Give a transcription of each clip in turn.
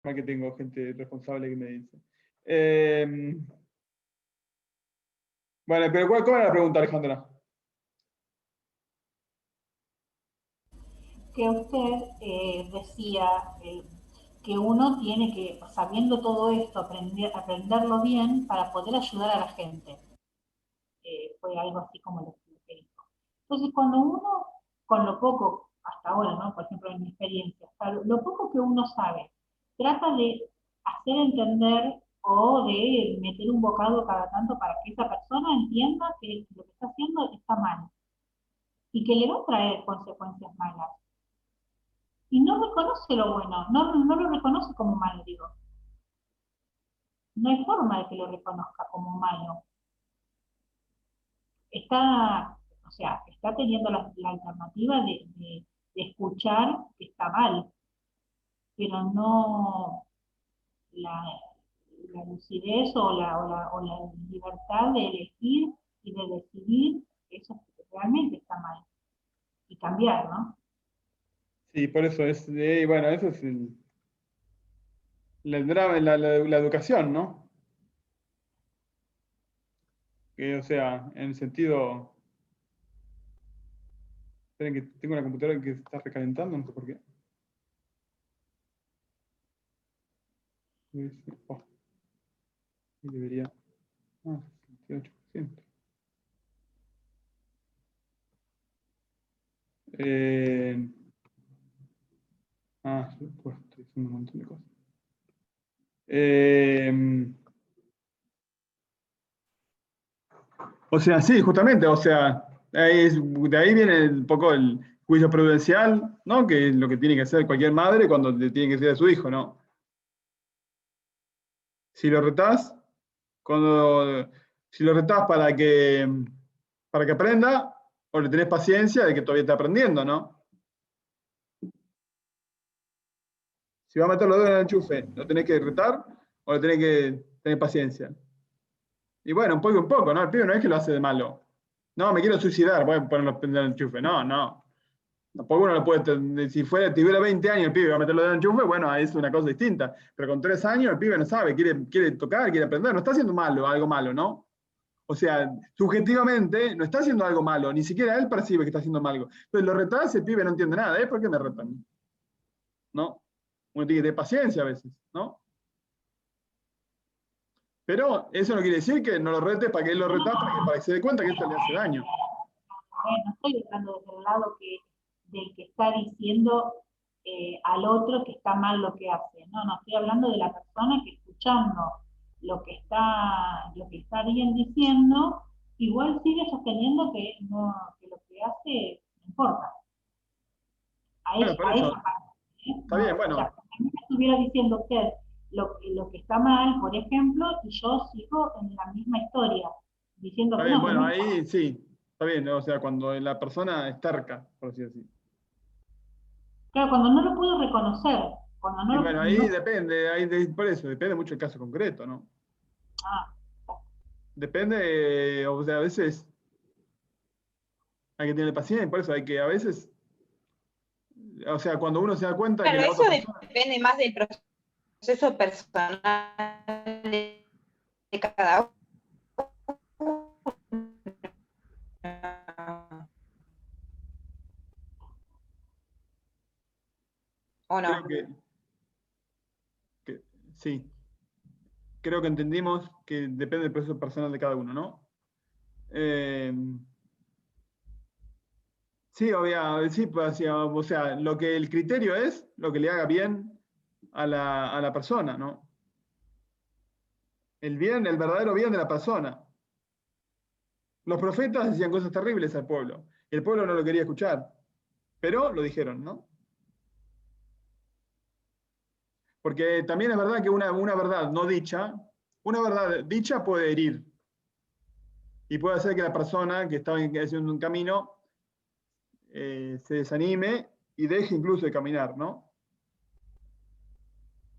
Más que tengo gente responsable que me dice. Bueno, pero ¿cómo era la pregunta, Alejandra? Que usted decía que uno tiene que, sabiendo todo esto, aprenderlo bien para poder ayudar a la gente. Fue algo así como lo que dijo. Entonces, cuando uno, con lo poco, hasta ahora, ¿no? Por ejemplo, en mi experiencia, lo poco que uno sabe, trata de hacer entender o de meter un bocado cada tanto para que esa persona entienda que lo que está haciendo está mal y que le va a traer consecuencias malas. Y no reconoce lo bueno, no lo reconoce como malo, digo. No hay forma de que lo reconozca como malo. Está, o sea, está teniendo la alternativa de escuchar que está mal, pero no la, la lucidez o la libertad de elegir y de decidir que eso realmente está mal y cambiar, ¿no? Sí, por eso es, bueno, eso es la educación, ¿no? Que, o sea, en el sentido, esperen que tengo una computadora que se está recalentando, no sé por qué. Oh, y debería, 68%. Eh, pues, estoy haciendo un montón de cosas. O sea, sí, justamente, o sea, de ahí viene un poco el juicio prudencial, ¿no? Que es lo que tiene que hacer cualquier madre cuando le tiene que decir a su hijo, ¿no? Si lo retás, si lo retás para que aprenda, o le tenés paciencia de que todavía está aprendiendo, ¿no? Si va a meter los dedos en el enchufe, ¿lo tenés que retar o le tenés que tener paciencia? Y bueno, un poco, ¿no? El pibe no es que lo hace de malo. No, me quiero suicidar, voy a poner los dedos en el enchufe. No, no. Tampoco uno lo puede, si tuviera 20 años el pibe va a meterlo de enchufe, bueno, es una cosa distinta. Pero con 3 años el pibe no sabe, quiere tocar, quiere aprender, no está haciendo malo, algo malo, ¿no? O sea, subjetivamente no está haciendo algo malo, ni siquiera él percibe que está haciendo algo. Entonces lo retás, el pibe no entiende nada, ¿eh? ¿Por qué me retan? ¿No? Uno tiene que tener paciencia a veces, ¿no? Pero eso no quiere decir que no lo retes para que él lo reta, para que se dé cuenta que esto le hace daño. No estoy hablando desde el lado del que está diciendo al otro que está mal lo que hace. No, no, estoy hablando de la persona que escuchando lo que está bien diciendo, igual sigue sosteniendo que, no, que lo que hace no importa. Bueno, por A esa eso, parte. está No, bien, o sea, bueno, a mí me estuviera diciendo usted lo que está mal, por ejemplo, y yo sigo en la misma historia, diciendo está que bien, no, que bueno, no importa. ahí sí, está bien, ¿no? O sea, cuando la persona es terca, por así decirlo. Claro, cuando no lo puedo reconocer, cuando Y no, bueno, ahí no depende, por eso, depende mucho del caso concreto, ¿no? ah, Depende, o sea, a veces hay que tener paciencia y por eso hay que, a veces, o sea, cuando uno se da cuenta que Claro, la eso otra persona, depende más del proceso personal de cada uno. ¿O creo no? que sí, creo que entendimos que depende del proceso personal de cada uno, ¿no? Eh, sí, sí, pues, o sea, lo que el criterio es lo que le haga bien a la persona, ¿no? El bien, el verdadero bien de la persona. Los profetas decían cosas terribles al pueblo. Y el pueblo no lo quería escuchar. Pero lo dijeron, ¿no? Porque también es verdad que una verdad no dicha, una verdad dicha puede herir. Y puede hacer que la persona que está haciendo un camino se desanime y deje incluso de caminar, ¿no?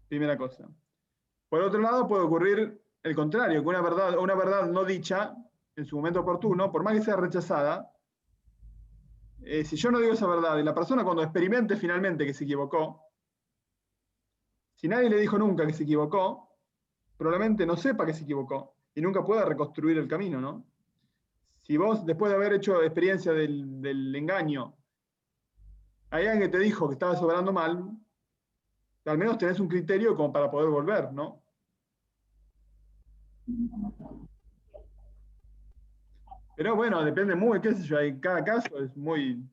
Primera cosa. Por otro lado, puede ocurrir el contrario, que una verdad no dicha en su momento oportuno, por más que sea rechazada, si yo no digo esa verdad y la persona cuando experimente finalmente que se equivocó, Si nadie le dijo nunca que se equivocó, probablemente no sepa que se equivocó y nunca pueda reconstruir el camino, ¿no? Si vos, después de haber hecho experiencia del engaño, hay alguien que te dijo que estabas obrando mal, al menos tenés un criterio como para poder volver, ¿no? Pero bueno, depende muy, qué sé yo, cada caso es muy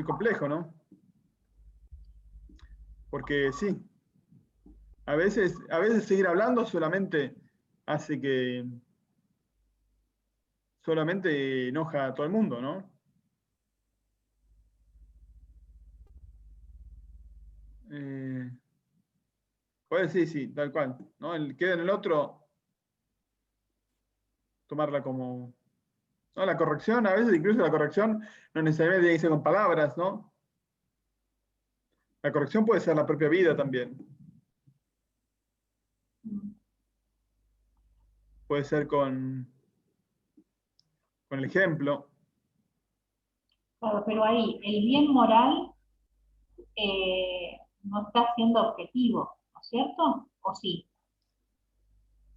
complejo, ¿no? Porque sí, a veces seguir hablando hace que solamente enoja a todo el mundo, ¿no? Pues sí, sí, tal cual, ¿no? Queda en el otro tomarla como... ¿no? La corrección, a veces incluso la corrección no necesariamente tiene que ser con palabras, ¿no? La corrección puede ser la propia vida también. Puede ser con el ejemplo. Claro, pero ahí el bien moral no está siendo objetivo, ¿no es cierto? ¿O sí?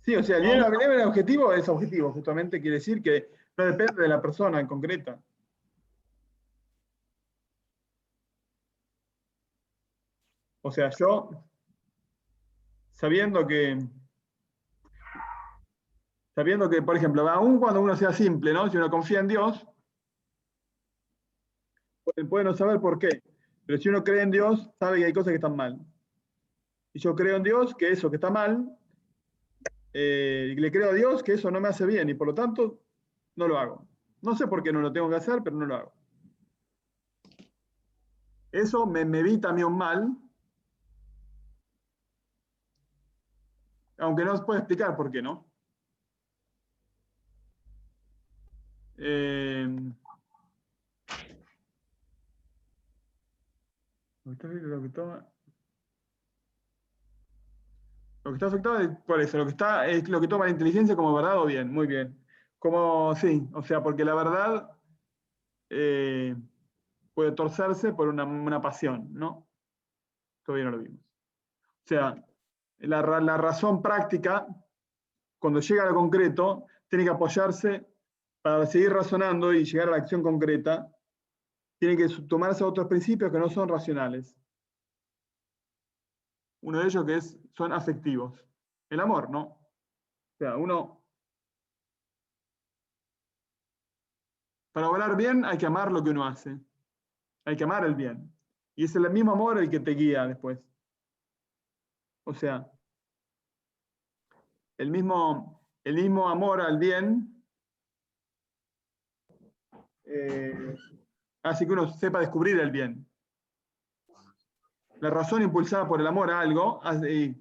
Sí, o sea, el Y bien, ahí, el bien objetivo es objetivo, justamente quiere decir que no depende de la persona en concreta. O sea, yo, sabiendo que, por ejemplo, aún cuando uno sea simple, ¿no? Si uno confía en Dios, puede no saber por qué, pero si uno cree en Dios, sabe que hay cosas que están mal. Y yo creo en Dios que eso que está mal, y le creo a Dios que eso no me hace bien y por lo tanto no lo hago. No sé por qué no lo tengo que hacer, pero no lo hago. Eso me evita a mí un mal, aunque no os puedo explicar por qué, ¿no? Eh, lo que está afectado es por eso, es lo que toma la inteligencia como verdad o bien, muy bien. Como sí, o sea, porque la verdad eh, puede torcerse por una pasión, ¿no? Todavía no lo vimos. O sea, la razón práctica, cuando llega a lo concreto, tiene que apoyarse para seguir razonando y llegar a la acción concreta, tiene que tomarse otros principios que no son racionales. Uno de ellos son afectivos. El amor, ¿no? O sea, para obrar bien hay que amar lo que uno hace. Hay que amar el bien. Y es el mismo amor el que te guía después. O sea, el mismo amor al bien hace que uno sepa descubrir el bien. La razón impulsada por el amor a algo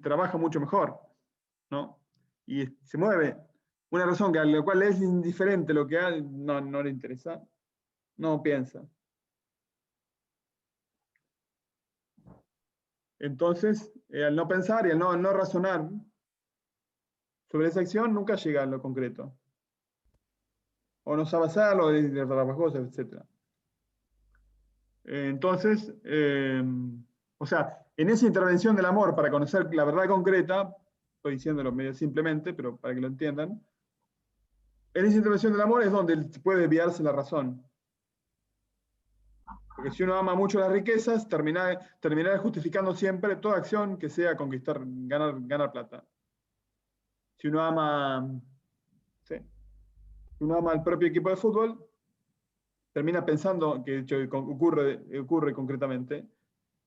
trabaja mucho mejor, ¿no? Y se mueve. Una razón a la cual es indiferente lo que hay, no le interesa, no piensa. Entonces, al no pensar y al no razonar sobre esa acción, nunca llega a lo concreto. O no sabe hacerlo, o es trabajoso, etc. Entonces, o sea, en esa intervención del amor para conocer la verdad concreta, estoy diciéndolo medio simplemente, pero para que lo entiendan, en esa intervención del amor es donde puede desviarse la razón. Porque si uno ama mucho las riquezas, terminará justificando siempre toda acción que sea conquistar, ganar plata. Si uno ama, sí, si uno ama al propio equipo de fútbol, termina pensando, que de hecho ocurre concretamente,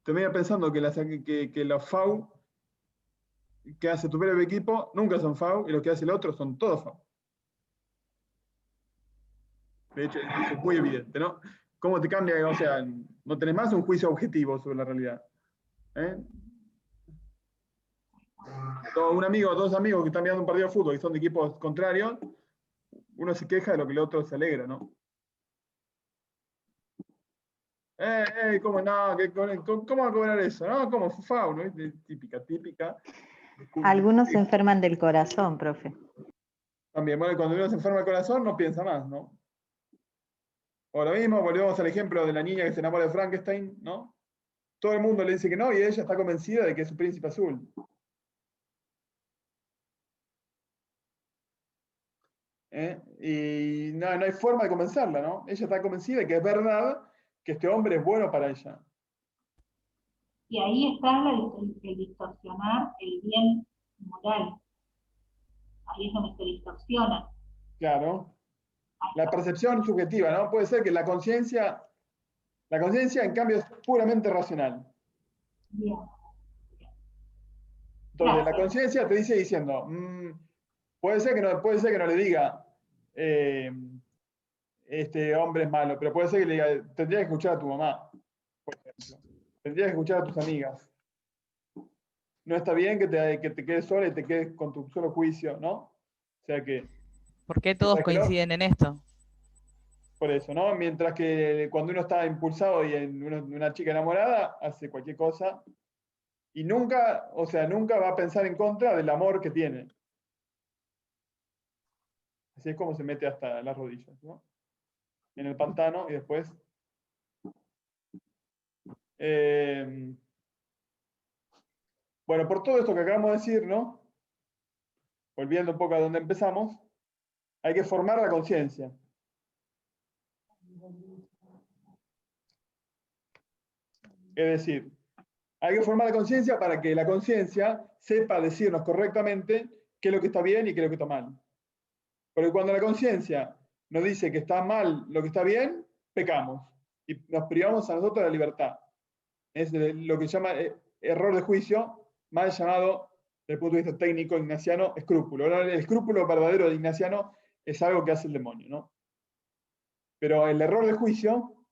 termina pensando que los FAU que hace tu propio equipo nunca son FAU y lo que hace el otro son todos FAU. De hecho, eso es muy evidente, ¿no? ¿Cómo te cambia? O sea, no tenés más un juicio objetivo sobre la realidad. ¿Eh? Dos amigos que están mirando un partido de fútbol y son de equipos contrarios, uno se queja de lo que el otro se alegra, ¿no? ¿Cómo no? ¿Cómo va a cobrar eso? No, ¿cómo? FAU, ¿no? Típica. Algunos se enferman del corazón, profe. También, bueno, cuando uno se enferma el corazón no piensa más, ¿no? O lo mismo, volvemos al ejemplo de la niña que se enamora de Frankenstein, ¿no? todo el mundo le dice que no, y ella está convencida de que es su príncipe azul. Y no hay forma de convencerla, ¿no? Ella está convencida de que es verdad que este hombre es bueno para ella. Y ahí está el distorsionar el bien moral. Ahí es donde se distorsiona. Claro. La percepción subjetiva, ¿no? Puede ser que la conciencia en cambio es puramente racional. Bien. Entonces, la Gracias. conciencia te dice diciendo, puede ser que no le diga, este hombre es malo, pero puede ser que le diga, tendrías que escuchar a tu mamá, por ejemplo. Tendrías que escuchar a tus amigas. No está bien que te quedes sola y te quedes con tu solo juicio, ¿no? O sea que... ¿Por qué todos coinciden en esto? Por eso, ¿no? Mientras que cuando uno está impulsado y en una chica enamorada, hace cualquier cosa y nunca va a pensar en contra del amor que tiene. Así es como se mete hasta las rodillas, ¿no? En el pantano y después... bueno, por todo esto que acabamos de decir, ¿no? Volviendo un poco a donde empezamos, hay que formar la conciencia. Es decir, hay que formar la conciencia para que la conciencia sepa decirnos correctamente qué es lo que está bien y qué es lo que está mal. Porque cuando la conciencia nos dice que está mal lo que está bien, pecamos. Y nos privamos a nosotros de la libertad. Es lo que se llama error de juicio, mal llamado, desde el punto de vista técnico ignaciano, escrúpulo. Ahora, el escrúpulo verdadero de ignaciano es algo que hace el demonio, ¿no? Pero el error de juicio,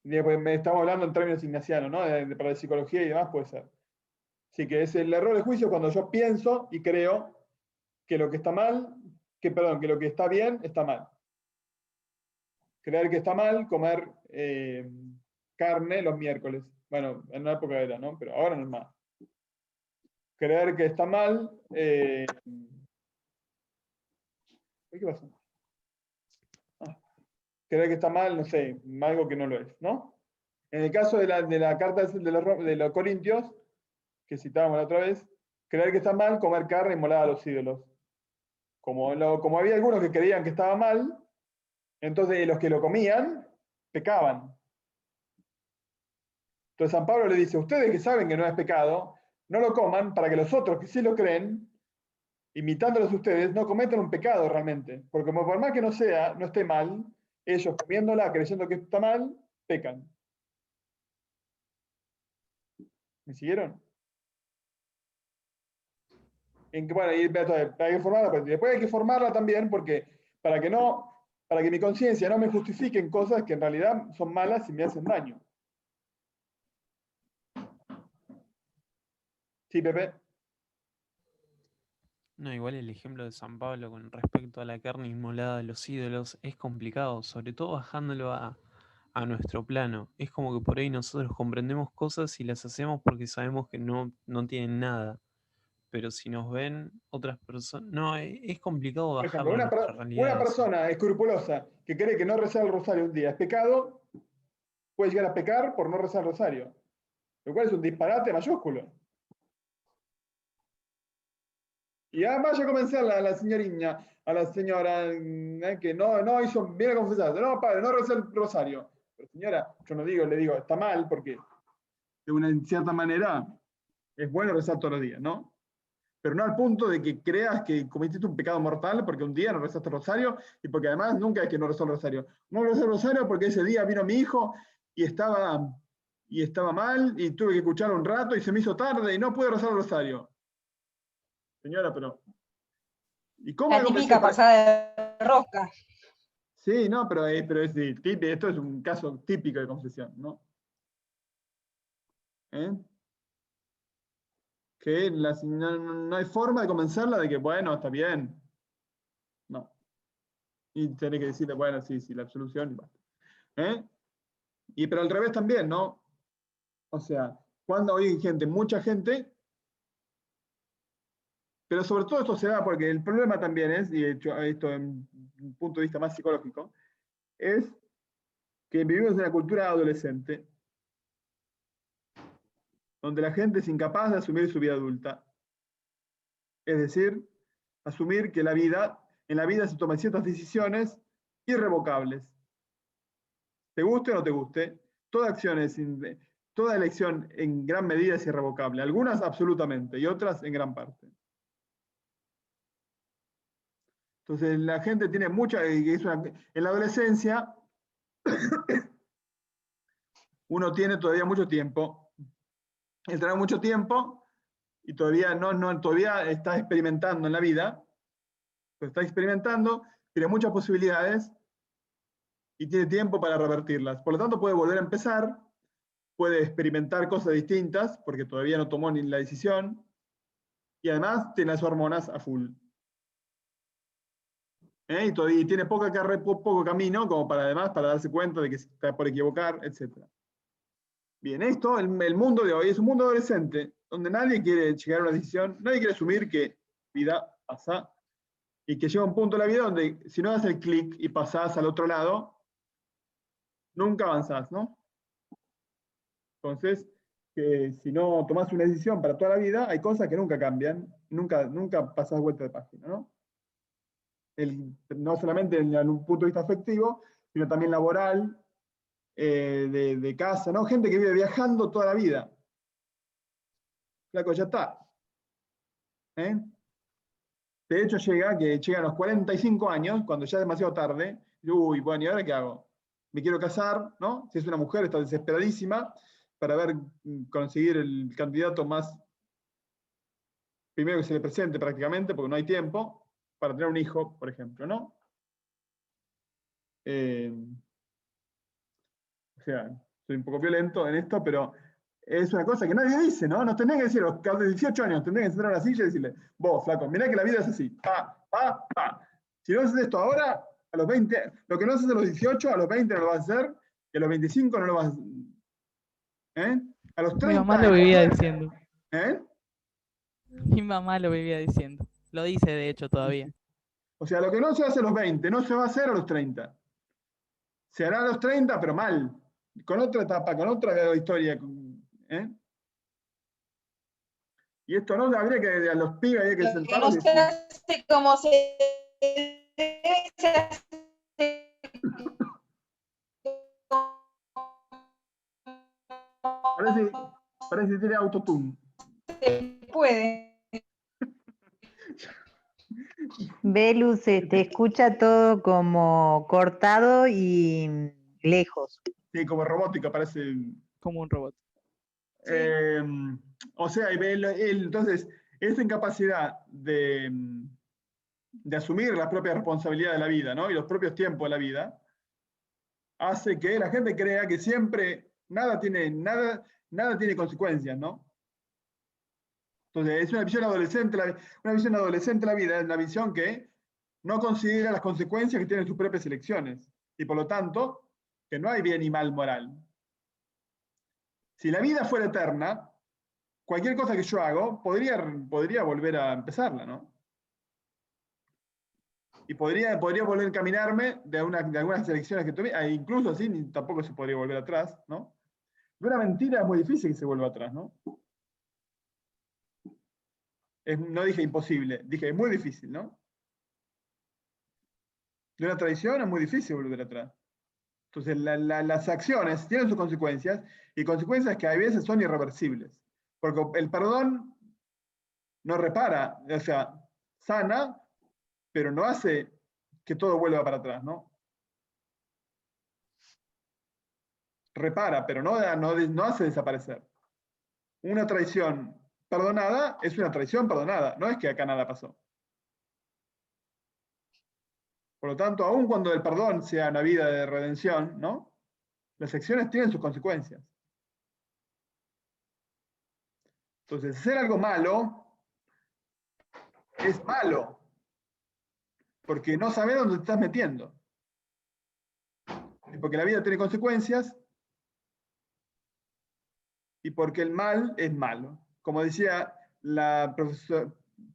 estamos hablando en términos ignacianos, ¿no? Para la psicología y demás puede ser. Así que es el error de juicio cuando yo pienso y creo que lo que está mal, que lo que está bien está mal. Creer que está mal comer carne los miércoles. Bueno, en una época era, ¿no? Pero ahora no es más. Creer que está mal. ¿Qué pasó? Creer que está mal, no sé, algo que no lo es, ¿no? En el caso de la carta de los Corintios, que citábamos la otra vez, creer que está mal comer carne inmolada a los ídolos. Como había algunos que creían que estaba mal, entonces los que lo comían pecaban. Entonces San Pablo le dice, ustedes que saben que no es pecado, no lo coman para que los otros que sí lo creen, imitándolos ustedes, no cometan un pecado realmente. Porque por más que no esté mal, ellos comiéndola, creyendo que está mal, pecan. ¿Me siguieron? Bueno, hay que formarla, pues después hay que formarla también porque para que mi conciencia no me justifique en cosas que en realidad son malas y me hacen daño. Sí, Pepe. No, igual el ejemplo de San Pablo con respecto a la carne inmolada de los ídolos es complicado, sobre todo bajándolo a nuestro plano. Es como que por ahí nosotros comprendemos cosas y las hacemos porque sabemos que no tienen nada. Pero si nos ven otras personas... No, es complicado Por ejemplo, bajarlo a nuestra realidad. una persona escrupulosa que cree que no rezar el rosario un día es pecado, puede llegar a pecar por no rezar el rosario. Lo cual es un disparate mayúsculo. Y además ya comencé a la señorina, a la señora que no hizo, viene a confesarse, no, padre, no reza el rosario. Pero señora, yo no le digo, está mal, porque de una cierta manera es bueno rezar todos los días, ¿no? Pero no al punto de que creas que cometiste un pecado mortal porque un día no rezaste el rosario y porque además nunca es que no rezó el rosario. No rezó el rosario porque ese día vino mi hijo y estaba mal y tuve que escuchar un rato y se me hizo tarde y no pude rezar el rosario. Señora, pero... ¿Y cómo La típica pasada de rosca. Sí, no, pero esto es un caso típico de confesión, ¿no? Que no hay forma de convencerla de que, bueno, está bien. No. Y tiene que decirle, bueno, sí, la absolución y basta. Pero al revés también, ¿no? O sea, cuando hay mucha gente, pero sobre todo esto se da porque el problema también es, y de hecho esto en un punto de vista más psicológico, es que vivimos en una cultura adolescente donde la gente es incapaz de asumir su vida adulta. Es decir, asumir que en la vida se toman ciertas decisiones irrevocables. Te guste o no te guste, toda elección en gran medida es irrevocable. Algunas absolutamente y otras en gran parte. Entonces la gente tiene en la adolescencia uno tiene todavía mucho tiempo. El tener mucho tiempo y todavía todavía está experimentando en la vida, pero está experimentando, tiene muchas posibilidades y tiene tiempo para revertirlas. Por lo tanto, puede volver a empezar, puede experimentar cosas distintas, porque todavía no tomó ni la decisión, y además tiene las hormonas a full. Y tiene poco camino como para darse cuenta de que se está por equivocar, etc. Bien, el mundo de hoy es un mundo adolescente, donde nadie quiere llegar a una decisión, nadie quiere asumir que vida pasa, y que llega un punto de la vida donde si no das el clic y pasás al otro lado, nunca avanzás, ¿no? Entonces, si no tomás una decisión para toda la vida, hay cosas que nunca cambian, nunca pasás vuelta de página, ¿no? No solamente en un punto de vista afectivo, sino también laboral, de casa, ¿no? Gente que vive viajando toda la vida. Flaco, ya está. De hecho, llega a los 45 años, cuando ya es demasiado tarde, y, uy, bueno, ¿y ahora qué hago? Me quiero casar, ¿no? Si es una mujer, está desesperadísima para conseguir el candidato más primero que se le presente prácticamente, porque no hay tiempo, para tener un hijo, por ejemplo, ¿no? O sea, soy un poco violento en esto, pero es una cosa que nadie dice, ¿no? No tenés que decir, a los 18 años, tenés que sentar en la silla y decirle, vos, flaco, mirá que la vida es así, pa, pa, pa. Si no haces esto ahora, a los 20, lo que no haces a los 18, a los 20 no lo vas a hacer, y a los 25 no lo vas a hacer. A los 30 Mi mamá lo vivía diciendo. ¿Eh? Mi mamá lo vivía diciendo. Lo dice, de hecho, todavía. O sea, lo que no se hace a los 20, no se va a hacer a los 30. Se hará a los 30, pero mal. Con otra etapa, con otra historia. Y esto no habría que a los pibes había que Lo que no sentarlos y se decir, hace como se debe, se hace parece que tiene autotune. se puede. Belu, se te escucha todo como cortado y lejos. Sí, como robótica, parece. Como un robot. O sea, entonces, esta incapacidad de asumir la propia responsabilidad de la vida, ¿no? Y los propios tiempos de la vida, hace que la gente crea que siempre nada tiene consecuencias, ¿no? Entonces, es una visión adolescente de la vida, es una visión que no considera las consecuencias que tienen sus propias elecciones, y por lo tanto, que no hay bien y mal moral. Si la vida fuera eterna, cualquier cosa que yo hago podría volver a empezarla, ¿no? Y podría volver a encaminarme de algunas elecciones que tomé, incluso así tampoco se podría volver atrás, ¿no? De una mentira es muy difícil que se vuelva atrás, ¿no? No dije imposible, dije es muy difícil, ¿no? De una traición es muy difícil volver atrás. Entonces las acciones tienen sus consecuencias, y consecuencias que a veces son irreversibles. Porque el perdón no repara, o sea, sana, pero no hace que todo vuelva para atrás, ¿no? Repara, pero no hace desaparecer. Una traición perdonada es una traición perdonada, no es que acá nada pasó. Por lo tanto, aun cuando el perdón sea una vida de redención, ¿no? Las acciones tienen sus consecuencias. Entonces, hacer algo malo es malo, porque no sabes dónde te estás metiendo. Y porque la vida tiene consecuencias, y porque el mal es malo. Como decía la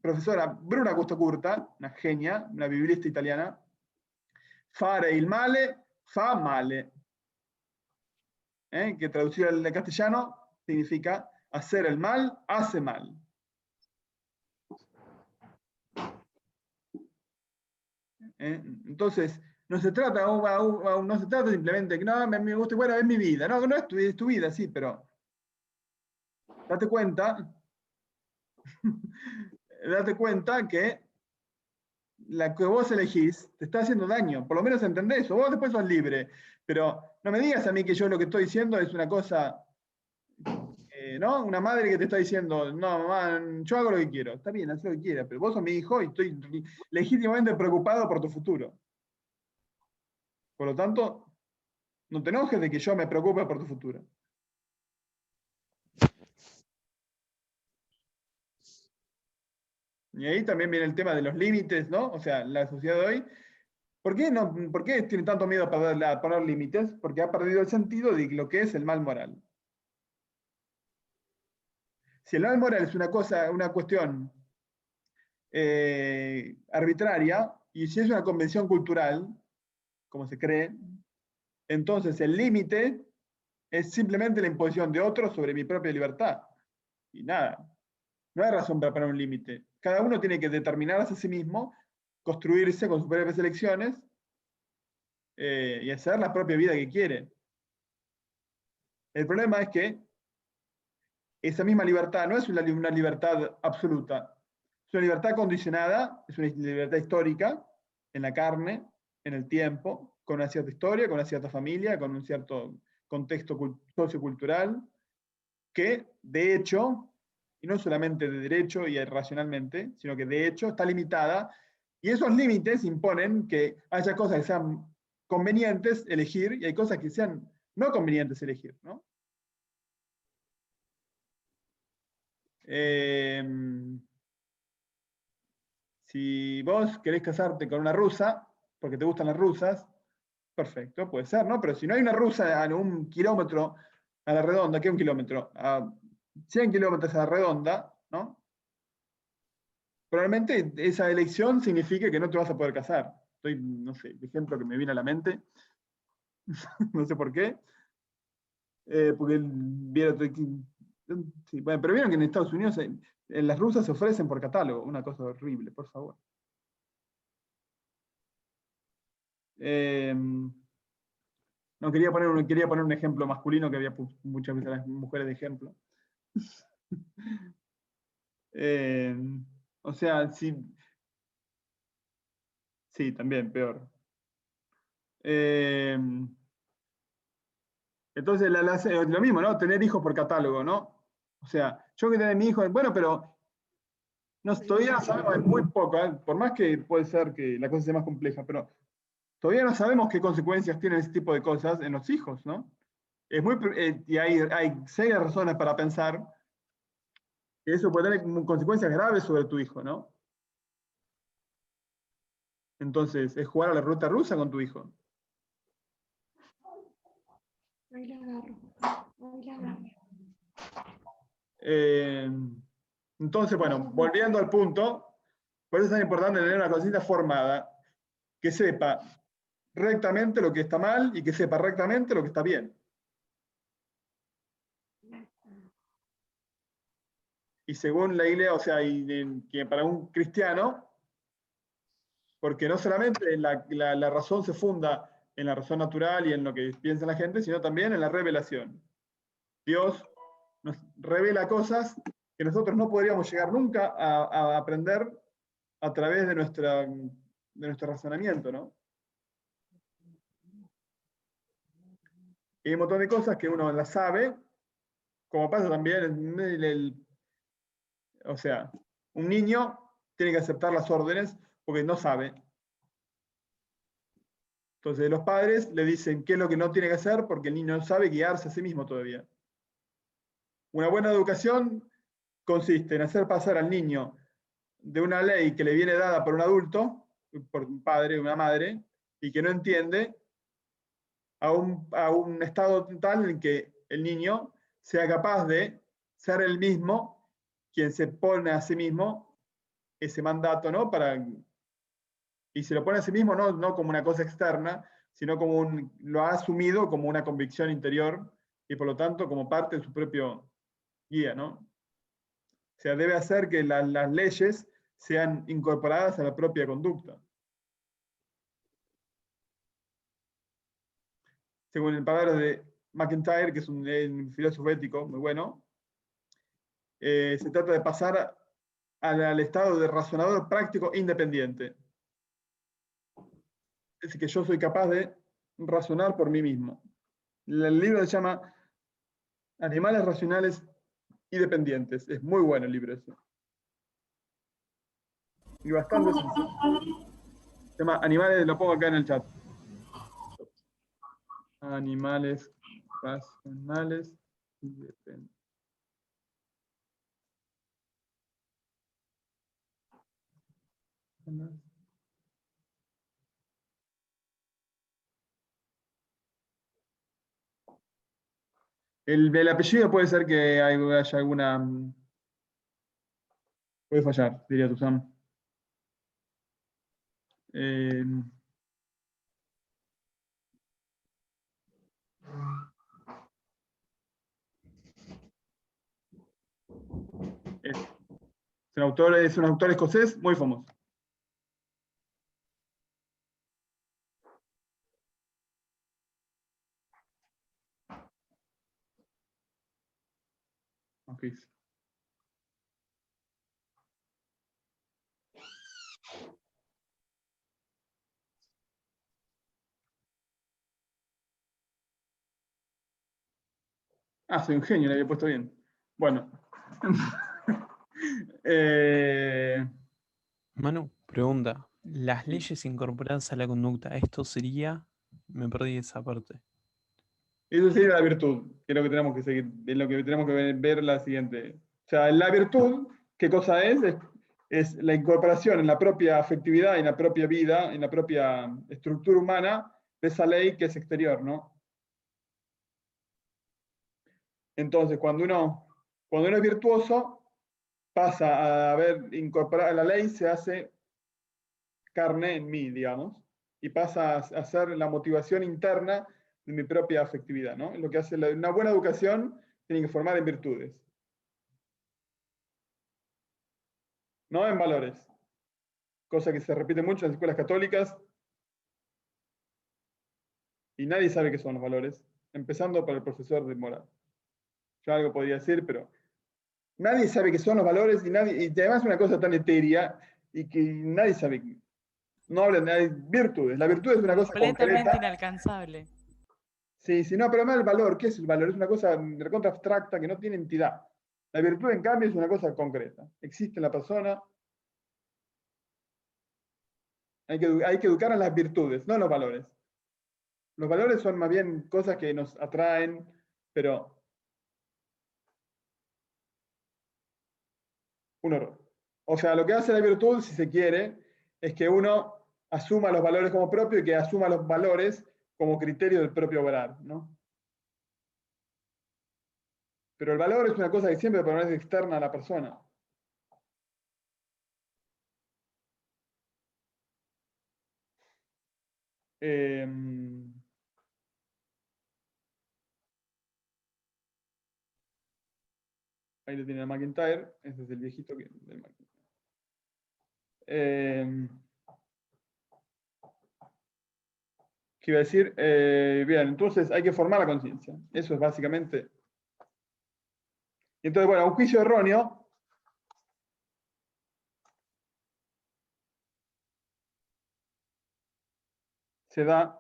profesora Bruna Custocurta, una genia, una biblista italiana, fare il male fa male. Que traducido al castellano significa hacer el mal, hace mal. Entonces, no se trata simplemente que no, me gusta, bueno, es mi vida. No, no es tu vida, sí, pero date cuenta, date cuenta que la que vos elegís te está haciendo daño. Por lo menos entendés eso. Vos después sos libre. Pero no me digas a mí que yo lo que estoy diciendo es una cosa, ¿no? Una madre que te está diciendo, no, mamá, yo hago lo que quiero. Está bien, haz lo que quieras, pero vos sos mi hijo y estoy legítimamente preocupado por tu futuro. Por lo tanto, no te enojes de que yo me preocupe por tu futuro. Y ahí también viene el tema de los límites, ¿no? O sea, la sociedad de hoy, ¿por qué tiene tanto miedo a poner límites? Porque ha perdido el sentido de lo que es el mal moral. Si el mal moral es una cuestión arbitraria, y si es una convención cultural, como se cree, entonces el límite es simplemente la imposición de otros sobre mi propia libertad. Y nada, no hay razón para poner un límite. Cada uno tiene que determinarse a sí mismo, construirse con sus propias elecciones y hacer la propia vida que quiere. El problema es que esa misma libertad no es una libertad absoluta, es una libertad condicionada, es una libertad histórica, en la carne, en el tiempo, con una cierta historia, con una cierta familia, con un cierto contexto sociocultural, que de hecho, y no solamente de derecho y racionalmente, sino que de hecho está limitada, y esos límites imponen que haya cosas que sean convenientes elegir, y hay cosas que sean no convenientes elegir, ¿no? Si vos querés casarte con una rusa, porque te gustan las rusas, perfecto, puede ser, ¿no? Pero si no hay una rusa a 1 kilómetro a la redonda, ¿qué es 1 kilómetro? A 100 kilómetros a la redonda, ¿no? Probablemente esa elección signifique que no te vas a poder casar. No sé, el ejemplo que me viene a la mente, no sé por qué, porque sí, bueno, pero vieron que en Estados Unidos las rusas se ofrecen por catálogo, una cosa horrible, por favor. No, quería poner un ejemplo masculino que había muchas veces las mujeres de ejemplo. O sea, sí, también, peor. Entonces, lo mismo, ¿no? Tener hijos por catálogo, ¿no? O sea, yo que tener mi hijo, bueno, pero todavía no sabemos, es muy poco, por más que puede ser que la cosa sea más compleja, pero todavía no sabemos qué consecuencias tienen ese tipo de cosas en los hijos, ¿no? Y hay serias razones para pensar que eso puede tener consecuencias graves sobre tu hijo, ¿no? Entonces, es jugar a la ruleta rusa con tu hijo. Ahí la agarro. Entonces, bueno, volviendo al punto, por eso es tan importante tener una conciencia formada, que sepa rectamente lo que está mal y que sepa rectamente lo que está bien. Y según la iglesia, o sea, que para un cristiano, porque no solamente la razón se funda en la razón natural y en lo que piensa la gente, sino también en la revelación. Dios nos revela cosas que nosotros no podríamos llegar nunca a aprender a través de nuestro razonamiento, ¿no? Y hay un montón de cosas que uno las sabe, como pasa también o sea, un niño tiene que aceptar las órdenes porque no sabe. Entonces los padres le dicen qué es lo que no tiene que hacer porque el niño no sabe guiarse a sí mismo todavía. Una buena educación consiste en hacer pasar al niño de una ley que le viene dada por un adulto, por un padre, una madre, y que no entiende, a un estado tal en que el niño sea capaz de ser el mismo quien se pone a sí mismo ese mandato, ¿no? Y se lo pone a sí mismo no como una cosa externa, sino lo ha asumido como una convicción interior y por lo tanto como parte de su propio guía, ¿no? O sea, debe hacer que las leyes sean incorporadas a la propia conducta. Según el palabra de McIntyre, que es un filósofo ético muy bueno, se trata de pasar al estado de razonador práctico independiente. Es decir, que yo soy capaz de razonar por mí mismo. El libro se llama Animales racionales y dependientes. Es muy bueno el libro ese. Y bastante ¿Cómo se sencillo. llama, padre? Se llama Animales, lo pongo acá en el chat. Animales racionales y dependientes. El apellido puede ser que haya alguna. Puede fallar, diría Tuzán. Es un autor escocés muy famoso. Okay. Soy un genio, le había puesto bien. Bueno. Manu, pregunta. Las leyes incorporadas a la conducta, esto sería... Me perdí esa parte. Eso sería la virtud, que es lo que tenemos que seguir, es lo que tenemos que ver la siguiente. O sea, la virtud, ¿qué cosa es? Es la incorporación en la propia afectividad, en la propia vida, en la propia estructura humana de esa ley que es exterior, ¿no? Entonces, cuando uno es virtuoso, pasa a ver incorporada la ley, se hace carne en mí, digamos, y pasa a ser la motivación interna de mi propia afectividad, ¿no? Lo que hace una buena educación tiene que formar en virtudes, no en valores, cosa que se repite mucho en las escuelas católicas y nadie sabe qué son los valores, empezando por el profesor de moral. Yo algo podría decir, pero nadie sabe qué son los valores y además es una cosa tan etérea y que nadie sabe. No hablan de virtudes. La virtud es una cosa Completamente concreta. inalcanzable. Sí, no, pero además el valor, ¿qué es el valor? Es una cosa recontra abstracta que no tiene entidad. La virtud, en cambio, es una cosa concreta. Existe en la persona. Hay que educar en las virtudes, no en los valores. Los valores son más bien cosas que nos atraen, pero un horror. O sea, lo que hace la virtud, si se quiere, es que uno asuma los valores como propios y que asuma los valores como criterio del propio obrar, ¿no? Pero el valor es una cosa que siempre permanece externa a la persona. Ahí lo tiene el McIntyre. Este es el viejito del McIntyre. ¿Qué iba a decir? Bien, entonces hay que formar la conciencia. Eso es básicamente. Y entonces, bueno, un juicio erróneo se da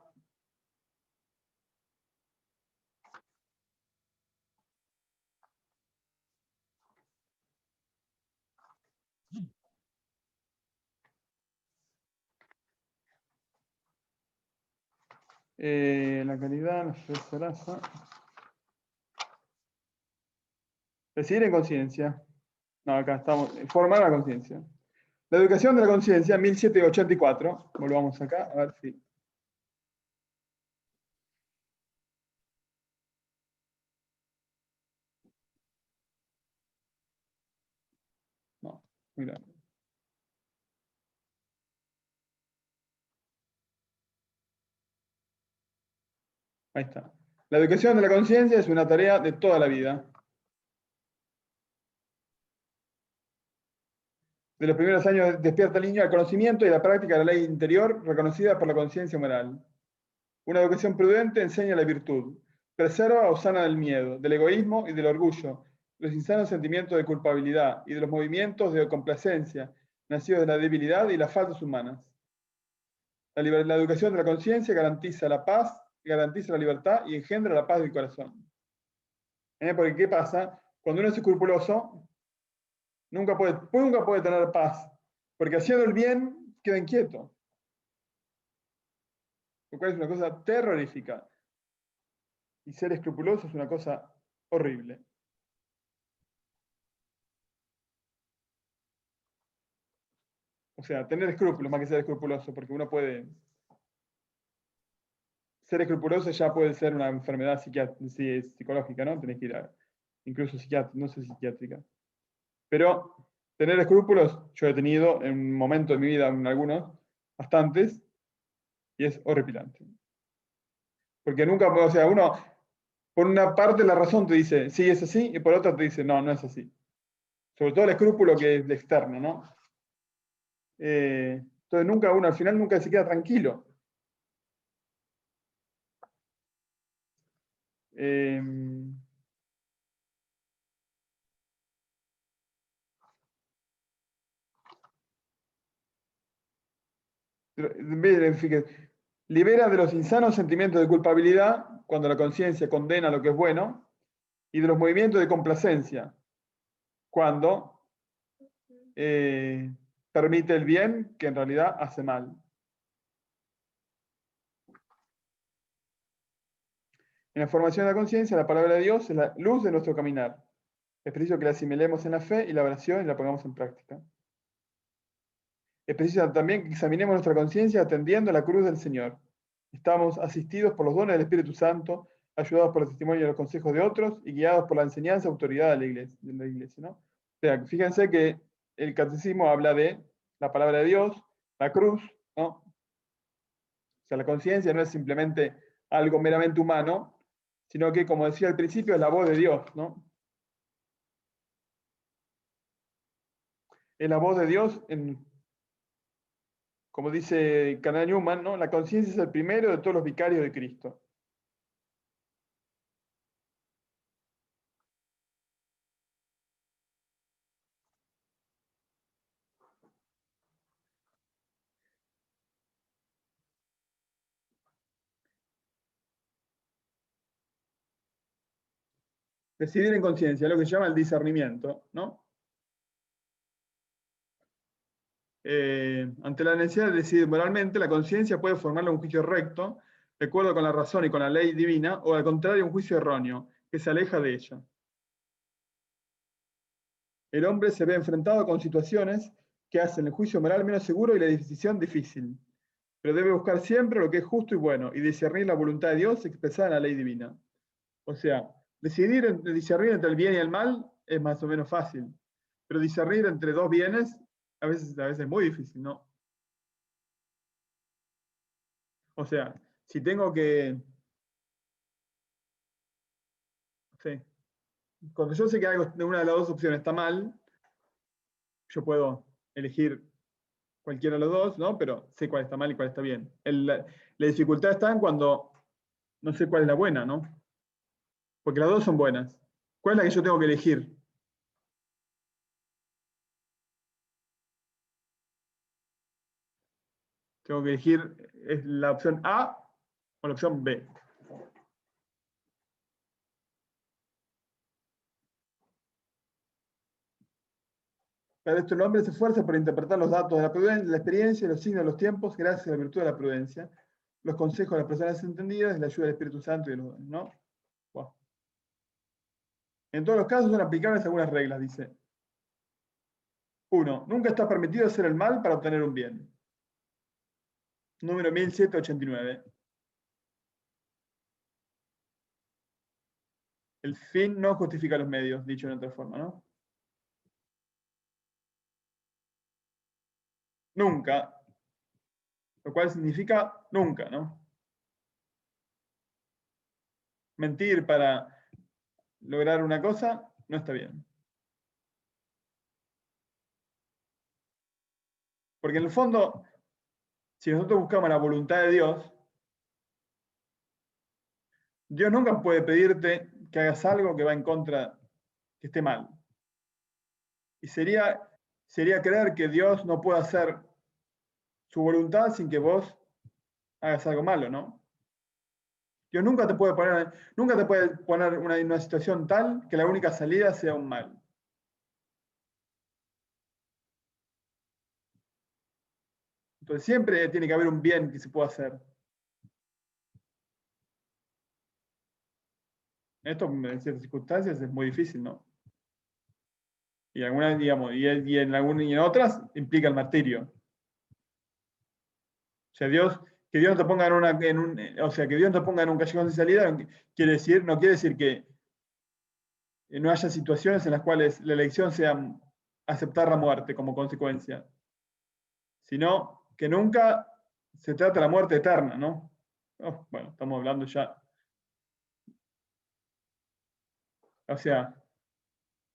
la calidad, la raza. Decidir en conciencia. No, acá estamos. Formar la conciencia. La educación de la conciencia, 1784. Volvamos acá, a ver si. No, muy grande. Ahí está. La educación de la conciencia es una tarea de toda la vida. De los primeros años despierta al niño al conocimiento y a la práctica de la ley interior reconocida por la conciencia moral. Una educación prudente enseña la virtud, preserva o sana del miedo, del egoísmo y del orgullo, los insanos sentimientos de culpabilidad y de los movimientos de complacencia, nacidos de la debilidad y las faltas humanas. La educación de la conciencia garantiza la paz, garantiza la libertad y engendra la paz del corazón. Porque ¿qué pasa? Cuando uno es escrupuloso, nunca puede tener paz, porque haciendo el bien queda inquieto. Lo cual es una cosa terrorífica. Y ser escrupuloso es una cosa horrible. O sea, tener escrúpulos más que ser escrupuloso, porque uno puede... Ser escrupuloso ya puede ser una enfermedad psicológica, ¿no? Tenés que ir a... Incluso psiquiátrica, no sé psiquiátrica. Pero tener escrúpulos, yo he tenido en un momento de mi vida, en algunos, bastantes, y es horripilante. Porque nunca, o sea, uno, por una parte la razón te dice, sí, es así, y por otra te dice, no, no es así. Sobre todo el escrúpulo que es de externo, ¿no? Entonces nunca uno, al final nunca se queda tranquilo. Libera de los insanos sentimientos de culpabilidad cuando la conciencia condena lo que es bueno y de los movimientos de complacencia cuando permite el bien que en realidad hace mal. En la formación de la conciencia, la palabra de Dios es la luz de nuestro caminar. Es preciso que la asimilemos en la fe y la oración y la pongamos en práctica. Es preciso también que examinemos nuestra conciencia atendiendo a la cruz del Señor. Estamos asistidos por los dones del Espíritu Santo, ayudados por el testimonio y los consejos de otros y guiados por la enseñanza y autoridad de la iglesia, ¿no? O sea, fíjense que el catecismo habla de la palabra de Dios, la cruz, ¿no? O sea, la conciencia no es simplemente algo meramente humano, sino que, como decía al principio, es la voz de Dios, ¿no? Es la voz de Dios como dice Cardinal Newman, ¿no? La conciencia es el primero de todos los vicarios de Cristo. Decidir en conciencia, lo que se llama el discernimiento, ¿no? Ante la necesidad de decidir moralmente, la conciencia puede formarle un juicio recto, de acuerdo con la razón y con la ley divina, o al contrario, un juicio erróneo, que se aleja de ella. El hombre se ve enfrentado con situaciones que hacen el juicio moral menos seguro y la decisión difícil, pero debe buscar siempre lo que es justo y bueno, y discernir la voluntad de Dios expresada en la ley divina. O sea, discernir entre el bien y el mal es más o menos fácil, pero discernir entre dos bienes a veces es muy difícil, ¿no? O sea, si tengo que... Sí, cuando yo sé que algo de una de las dos opciones está mal, yo puedo elegir cualquiera de los dos, ¿no? Pero sé cuál está mal y cuál está bien. La dificultad está en cuando no sé cuál es la buena, ¿no? Porque las dos son buenas. ¿Cuál es la que yo tengo que elegir? Tengo que elegir ¿es la opción A o la opción B? Para esto el hombre se esfuerza por interpretar los datos de la prudencia, de la experiencia y los signos de los tiempos gracias a la virtud de la prudencia, los consejos de las personas entendidas y la ayuda del Espíritu Santo y de los dones, ¿no? Wow. En todos los casos son aplicables algunas reglas, dice. 1. Nunca está permitido hacer el mal para obtener un bien. Número 1789. El fin no justifica los medios, dicho de otra forma, ¿no? Nunca. Lo cual significa nunca, ¿no? Mentir para lograr una cosa no está bien. Porque en el fondo, si nosotros buscamos la voluntad de Dios, Dios nunca puede pedirte que hagas algo que va en contra, que esté mal. Y sería creer que Dios no puede hacer su voluntad sin que vos hagas algo malo, ¿no? Dios nunca te puede poner en una situación tal que la única salida sea un mal. Entonces siempre tiene que haber un bien que se pueda hacer. Esto en ciertas circunstancias es muy difícil, ¿no? Y algunas, digamos, y en otras implica el martirio. O sea, que Dios no te ponga que Dios no te ponga en un callejón sin salida, no quiere decir que no haya situaciones en las cuales la elección sea aceptar la muerte como consecuencia, sino que nunca se trata de la muerte eterna, ¿no? Oh, bueno, estamos hablando ya. O sea,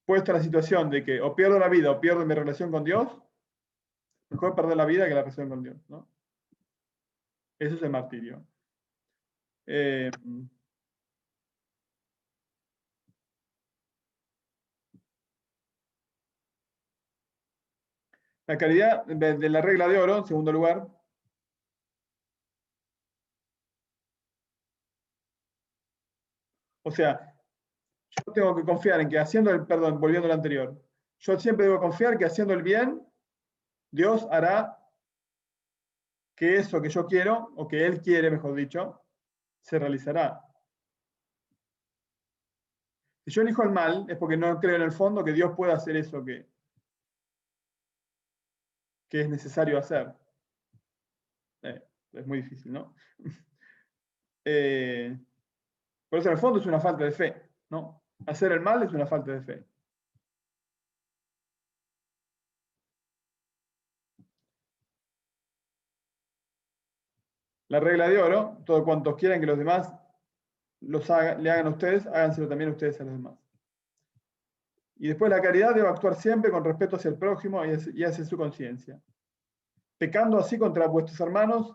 puesta la situación de que o pierdo la vida o pierdo mi relación con Dios, mejor perder la vida que la relación con Dios, ¿no? Eso es el martirio. La caridad de la regla de oro, en segundo lugar. O sea, yo tengo que confiar en que volviendo a lo anterior, yo siempre debo confiar que haciendo el bien, Dios hará que eso que yo quiero, o que Él quiere, mejor dicho, se realizará. Si yo elijo el mal, es porque no creo en el fondo que Dios pueda hacer eso que es necesario hacer. Es muy difícil, ¿no? Por eso en el fondo es una falta de fe, ¿no? Hacer el mal es una falta de fe. La regla de oro, todo cuantos quieran que los demás le hagan a ustedes, háganselo también ustedes a los demás. Y después la caridad debe actuar siempre con respeto hacia el prójimo y hacia su conciencia, pecando así contra vuestros hermanos